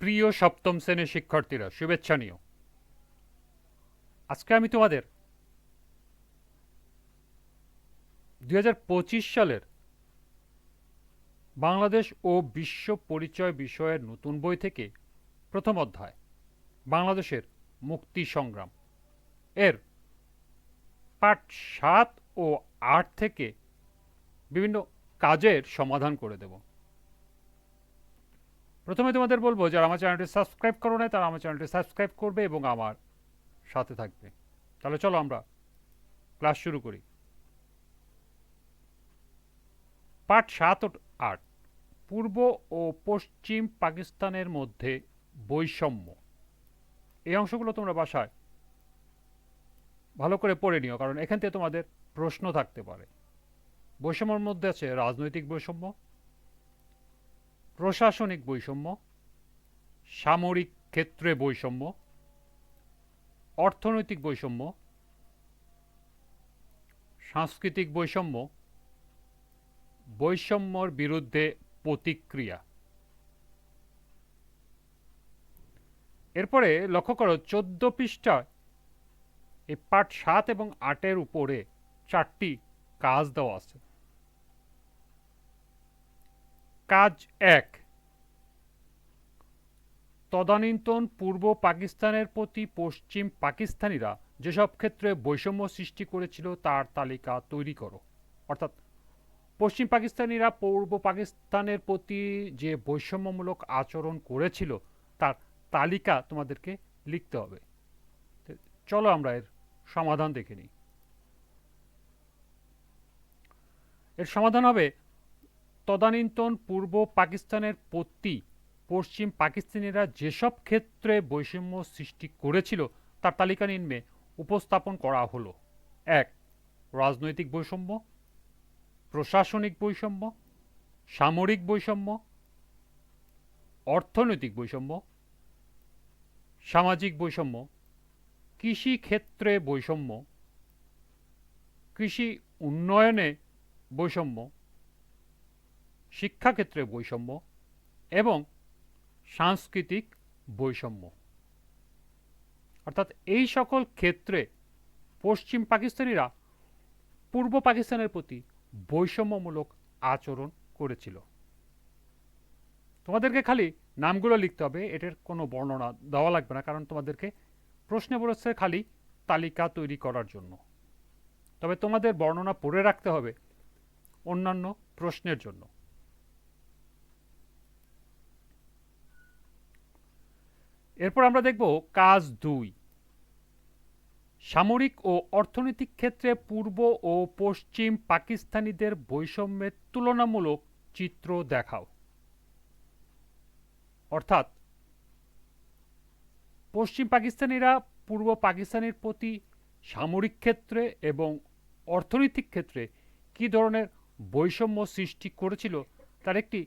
প্রিয় সপ্তম শ্রেণীর শিক্ষার্থীরা, শুভেচ্ছা নিও। আজকে আমি তোমাদের 2025 সালের বাংলাদেশ ও বিশ্ব পরিচয় বিষয়ের নতুন বই থেকে প্রথম অধ্যায় বাংলাদেশের মুক্তি সংগ্রাম এর পাঠ 7 ও 8 থেকে বিভিন্ন কাজের সমাধান করে দেব। প্রথমে তোমাদের বলবো, যারা আমার চ্যানেলটি সাবস্ক্রাইব করো নাই তারা আমার চ্যানেলটি সাবস্ক্রাইব করবে এবং আমার সাথে থাকবে। তাহলে চলো আমরা ক্লাস শুরু করি। পাঠ 7 ও 8, পূর্ব ও পশ্চিম পাকিস্তানের মধ্যে বৈষম্য। এই অংশগুলো তোমরা বাসায় ভালো করে পড়ে নিও, কারণ এখান থেকে তোমাদের প্রশ্ন থাকতে পারে। বৈষম্যের মধ্যে আছে রাজনৈতিক বৈষম্য, প্রশাসনিক বৈষম্য, সামরিক ক্ষেত্রে বৈষম্য, অর্থনৈতিক বৈষম্য, সাংস্কৃতিক বৈষম্য, বৈষম্যর বিরুদ্ধে প্রতিক্রিয়া। এরপরে লক্ষ্য করো 14 পৃষ্ঠায় এই পাঠ 7 এবং 8-এর উপরে 4টি কাজ দেওয়া আছে। কাজ 1, তদানীন্তন পূর্ব পাকিস্তানের প্রতি পশ্চিম পাকিস্তানিরা যেসব ক্ষেত্রে বৈষম্য সৃষ্টি করেছিল তার তালিকা তৈরি করো। অর্থাৎ পশ্চিম পাকিস্তানিরা পূর্ব পাকিস্তানের প্রতি যে বৈষম্যমূলক আচরণ করেছিল তার তালিকা তোমাদেরকে লিখতে হবে। চলো আমরা এর সমাধান দেখে নিই। এর সমাধান হবে, তদানীন্তন পূর্ব পাকিস্তানের প্রতি পশ্চিম পাকিস্তানিরা যেসব ক্ষেত্রে বৈষম্য সৃষ্টি করেছিল তার তালিকা নিম্নে উপস্থাপন করা হলো। 1, রাজনৈতিক বৈষম্য, প্রশাসনিক বৈষম্য, সামরিক বৈষম্য, অর্থনৈতিক বৈষম্য, সামাজিক বৈষম্য, কৃষি ক্ষেত্রে বৈষম্য, কৃষি উন্নয়নে বৈষম্য, শিক্ষাক্ষেত্রে বৈষম্য এবং সাংস্কৃতিক বৈষম্য। অর্থাৎ এই সকল ক্ষেত্রে পশ্চিম পাকিস্তানিরা পূর্ব পাকিস্তানের প্রতি বৈষম্যমূলক আচরণ করেছিল। তোমাদেরকে খালি নামগুলো লিখতে হবে, এটার কোনো বর্ণনা দেওয়া লাগবে না, কারণ তোমাদেরকে প্রশ্নে বলেছে খালি তালিকা তৈরি করার জন্য। তবে তোমাদের বর্ণনা পড়ে রাখতে হবে অন্যান্য প্রশ্নের জন্য। এরপর আমরা দেখব কাজ 2, সামরিক ও অর্থনৈতিক ক্ষেত্রে পূর্ব ও পশ্চিম পাকিস্তানিদের বৈষম্যের তুলনামূলক চিত্র দেখাও। অর্থাৎ পশ্চিম পাকিস্তানিরা পূর্ব পাকিস্তানের প্রতি সামরিক ক্ষেত্রে এবং অর্থনৈতিক ক্ষেত্রে কী ধরনের বৈষম্য সৃষ্টি করেছিল তার একটি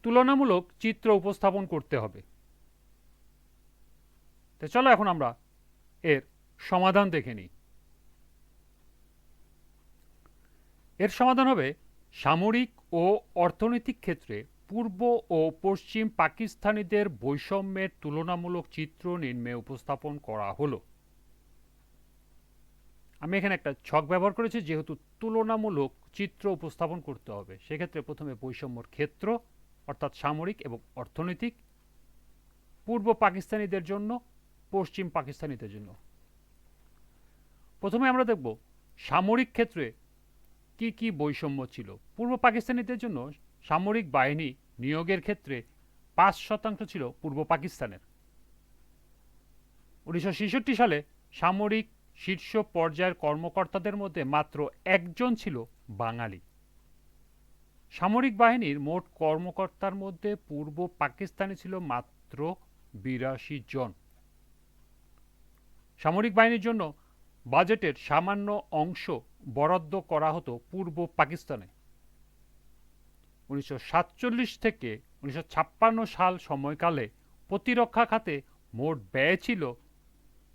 তুলনামূলক চিত্র উপস্থাপন করতে হবে। তো চলো এখন আমরা এর সমাধান দেখে নিই। এর সমাধান হবে, সামরিক ও অর্থনৈতিক ক্ষেত্রে পূর্ব ও পশ্চিম পাকিস্তানিদের বৈষম্যের তুলনামূলক চিত্র নিম্নে উপস্থাপন করা হলো। আমি এখানে একটা ছক ব্যবহার করেছি, যেহেতু তুলনামূলক চিত্র উপস্থাপন করতে হবে সেক্ষেত্রে প্রথমে বৈষম্যর ক্ষেত্র অর্থাৎ সামরিক এবং অর্থনৈতিক, পূর্ব পাকিস্তানিদের জন্য, পশ্চিম পাকিস্তানিদের জন্য। প্রথমে আমরা দেখব সামরিক ক্ষেত্রে কি কি বৈষম্য ছিল। পূর্ব পাকিস্তানিদের জন্য সামরিক বাহিনী নিয়োগের ক্ষেত্রে 5% ছিল পূর্ব পাকিস্তানের। 1966 সালে সামরিক শীর্ষ পর্যায়ের কর্মকর্তাদের মধ্যে মাত্র একজন ছিল বাঙালি। সামরিক বাহিনীর মোট কর্মকর্তার মধ্যে পূর্ব পাকিস্তানি ছিল মাত্র 82 জন। সামরিক বাহিনীর জন্য বাজেটের সামান্য অংশ বরাদ্দ করা হতো পূর্ব পাকিস্তানে। 1947 থেকে 1956 সাল সময়কালে প্রতিরক্ষা খাতে মোট ব্যয় ছিল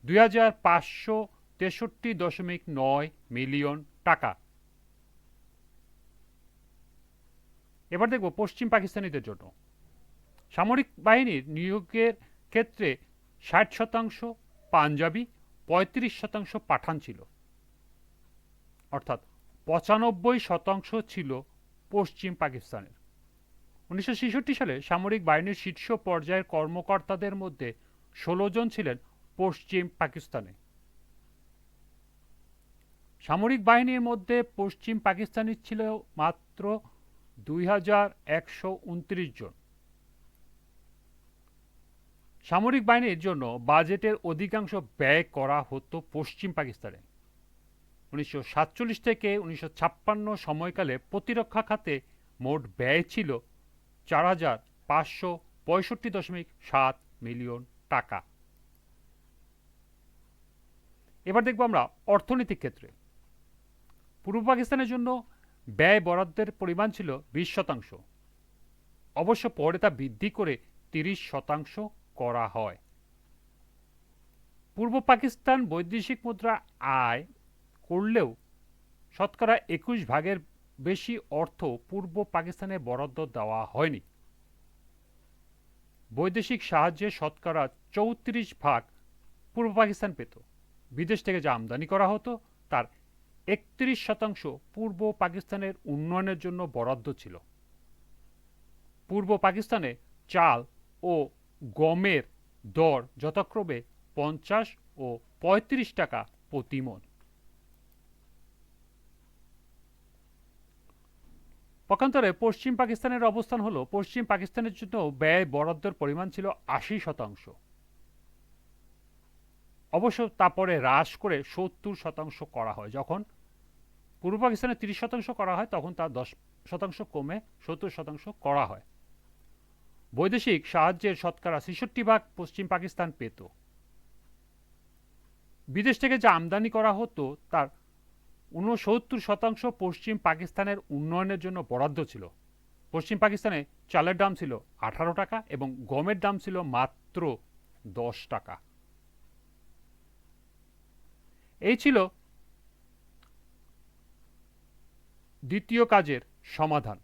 2563.9 মিলিয়ন টাকা। এবার দেখব পশ্চিম পাকিস্তানিদের জন্য সামরিক বাহিনীর নিয়োগের ক্ষেত্রে 60% পাঞ্জাবি, 35% পাঠান ছিল, অর্থাৎ 95% ছিল পশ্চিম পাকিস্তানের। 1966 সালে সামরিক বাহিনীর শীর্ষ পর্যায়ের কর্মকর্তাদের মধ্যে 16 জন ছিলেন পশ্চিম পাকিস্তানে। সামরিক বাহিনীর মধ্যে পশ্চিম পাকিস্তানি ছিল মাত্র 2129 জন। সামরিক বাহিনীর জন্য বাজেটের অধিকাংশ ব্যয় করা হতো পশ্চিম পাকিস্তানে। 1947 থেকে 1956 সময়কালে প্রতিরক্ষা খাতে মোট ব্যয় ছিল 4,565.7 মিলিয়ন টাকা। এবার দেখব আমরা অর্থনৈতিক ক্ষেত্রে। পূর্ব পাকিস্তানের জন্য ব্যয় বরাদ্দের পরিমাণ ছিল 20%। অবশ্য পরে তা বৃদ্ধি করে 30% করা হয়। পূর্ব পাকিস্তান বৈদেশিক মুদ্রা আয় করলেও শতকরা 21 ভাগের বেশি অর্থ পূর্ব পাকিস্তানে বরাদ্দ দেওয়া হয়নি। বৈদেশিক সাহায্যে শতকরা 34 ভাগ পূর্ব পাকিস্তান পেত। বিদেশ থেকে যা আমদানি করা হতো তার 31% পূর্ব পাকিস্তানের উন্নয়নের জন্য বরাদ্দ ছিল। পূর্ব পাকিস্তানে চাল ও গমের দর যথাক্রমে 50 ও 35 টাকা প্রতি মণ। পক্ষান্তরে পশ্চিম পাকিস্তানের অবস্থান হলো, পশ্চিম পাকিস্তানের জন্য ব্যয় বরাদ্দের পরিমাণ ছিল 80%। অবশ্য তারপরে হ্রাস করে 70% করা হয়। যখন পূর্ব পাকিস্তানে 30% করা হয় তখন তা 10% কমে 70% করা হয়। বৈদেশিক সাহায্যের শতকরা 66 ভাগ পশ্চিম পাকিস্তান পেত। বিদেশ থেকে যা আমদানি করা হতো তার 69% পশ্চিম পাকিস্তানের উন্নয়নের জন্য বরাদ্দ ছিল। পশ্চিম পাকিস্তানে চালের দাম ছিল 18 টাকা এবং গমের দাম ছিল মাত্র 10 টাকা। এই ছিল দ্বিতীয় কাজের সমাধান।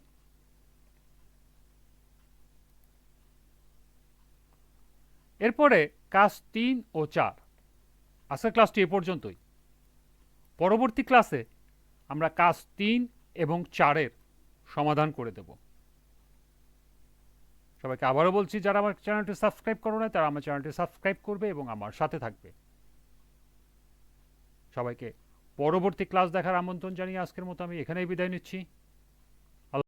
এরপরে কাজ 3 ও 4। আজকের ক্লাসটি এ পর্যন্তই। পরবর্তী ক্লাসে আমরা কাজ 3 এবং 4-এর সমাধান করে দেব। সবাইকে আবারও বলছি, যারা আমার চ্যানেলটি সাবস্ক্রাইব করো না তারা আমার চ্যানেলটি সাবস্ক্রাইব করবে এবং আমার সাথে থাকবে। সবাইকে পরবর্তী ক্লাস দেখার আমন্ত্রণ জানিয়ে আজকের মতো আমি এখানেই বিদায় নিচ্ছি।